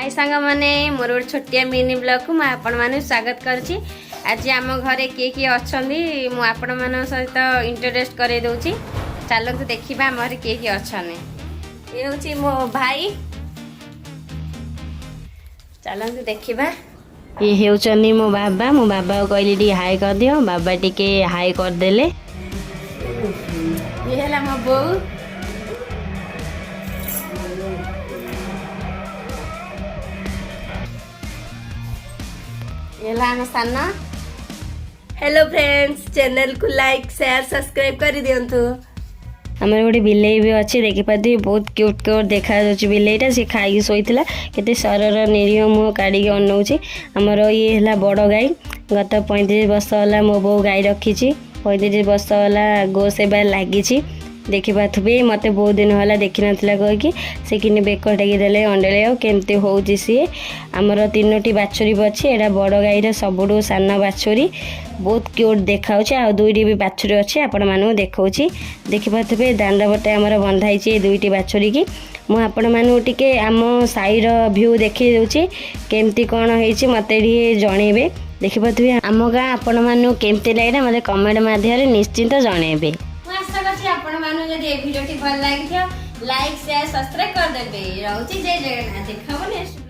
हाय सांग मैंने मोर गोटे छोटिया मिनी ब्लॉग को मैं आपण माने स्वागत करछि। आज आम घरे किए अच्छा आपण मान सहित इंट्रोड्यूस करे दउछि। चलतु देखिबा आम घरे किए अच्छा ये हूँ मो भाई। चलतु देखिबा ये होचनी मो बाबा को कहली टी हाई कर दियो। बाबा टिके हाई करदेले। ये है मो बो सान। हेलो फ्रेंड्स, चैनल को लाइक शेयर सब्सक्राइब कर दियंतु। आमर गोटे बिलेई भी अच्छी देखी पाती बहुत क्यूट क्यूट देखा बिलेईटा सी खाई शोला केते सरर निरीह मुह काढ़ी अनाऊँगी। आमर ये है बड़ गाई गत 35 वर्ष है मो बो गाई रखी 35 वर्ष है गो सेवा लगी देखी पाथे मत बहुत दिन है देखी ना कहीकि से कि बेक टेकीदे अंडेले केमती हूँ सी। आमर 3टी बाछुरी अच्छी एटा बड़ गाईर सबुठू सान बाछुरी बहुत क्यूट देखा आ 2टी भी बाछुरी अच्छी आपण मानू देखा देखी पाथे दांड बटे आमर बंधाई 2टी बाछुरी की मु आपण मानू टिके आम साईर भ्यू देखी दूची केमती कौन होती मत जनइबे। देखी पाथे आम गाँ आपण मानू केमती लगे मत कमेंट माध्यम निश्चिंत जनइबे। आशा करछि आपण मानू जदि ए वीडियो भल लागि लाइक शेयर सब्सक्राइब कर देबे। रहउछि जय जगन्नाथ। देखा